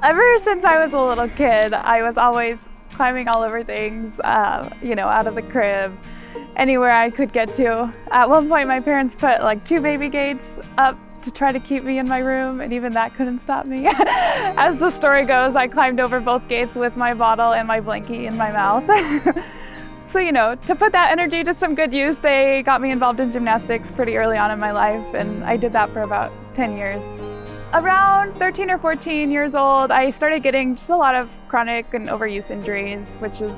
Ever since I was a little kid, I was always climbing all over things, out of the crib, anywhere I could get to. At one point, my parents put like 2 baby gates up to try to keep me in my room, and even that couldn't stop me. As the story goes, I climbed over both gates with my bottle and my blankie in my mouth. So, to put that energy to some good use, they got me involved in gymnastics pretty early on in my life, and I did that for about 10 years. Around 13 or 14 years old, I started getting just a lot of chronic and overuse injuries, which is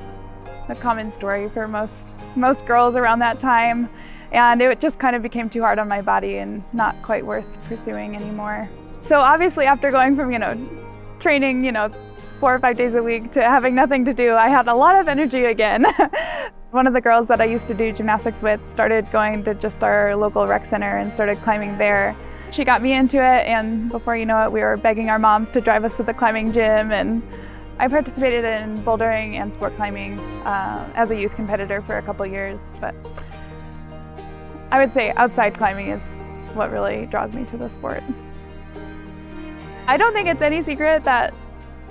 a common story for most girls around that time. And it just kind of became too hard on my body and not quite worth pursuing anymore. So obviously after going from, training, 4 or 5 days a week to having nothing to do, I had a lot of energy again. One of the girls that I used to do gymnastics with started going to just our local rec center and started climbing there. She got me into it, and before you know it, we were begging our moms to drive us to the climbing gym. And I participated in bouldering and sport climbing as a youth competitor for a couple years. But I would say outside climbing is what really draws me to the sport. I don't think it's any secret that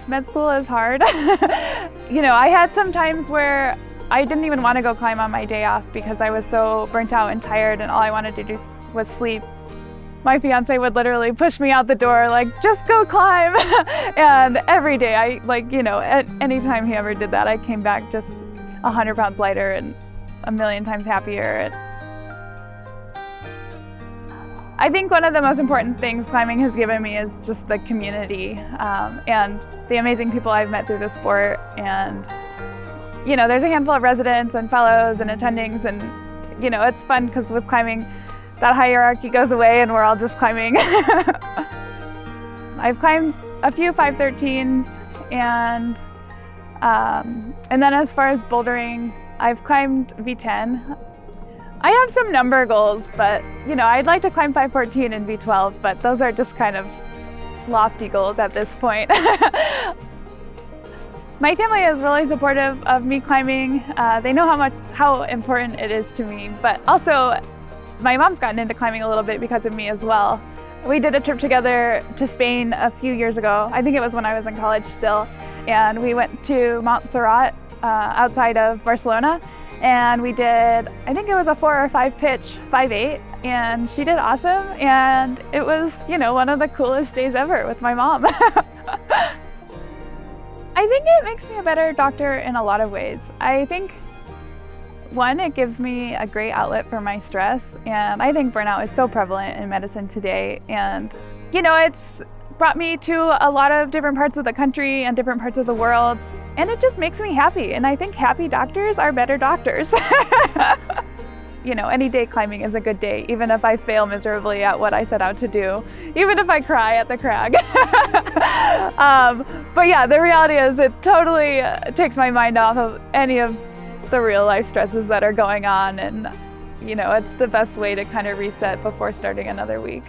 med school is hard. I had some times where I didn't even want to go climb on my day off because I was so burnt out and tired, and all I wanted to do was sleep. My fiance would literally push me out the door, like, just go climb. And every day, at any time he ever did that, I came back just 100 pounds lighter and a million times happier. I think one of the most important things climbing has given me is just the community and the amazing people I've met through the sport. And, there's a handful of residents and fellows and attendings, and, it's fun because with climbing, that hierarchy goes away and we're all just climbing. I've climbed a few 513s, and then as far as bouldering, I've climbed V10. I have some number goals, but I'd like to climb 514 and V12, but those are just kind of lofty goals at this point. My family is really supportive of me climbing. They know how important it is to me, but also my mom's gotten into climbing a little bit because of me as well. We did a trip together to Spain a few years ago. I think it was when I was in college still. And we went to Montserrat outside of Barcelona. And we did, I think it was a 4 or 5 pitch, 5/8. And she did awesome. And it was, one of the coolest days ever with my mom. I think it makes me a better doctor in a lot of ways. I think, one, it gives me a great outlet for my stress, and I think burnout is so prevalent in medicine today. And, it's brought me to a lot of different parts of the country and different parts of the world, and it just makes me happy. And I think happy doctors are better doctors. Any day climbing is a good day, even if I fail miserably at what I set out to do, even if I cry at the crag. But yeah, the reality is it totally takes my mind off of any of the real life stresses that are going on, and it's the best way to kind of reset before starting another week.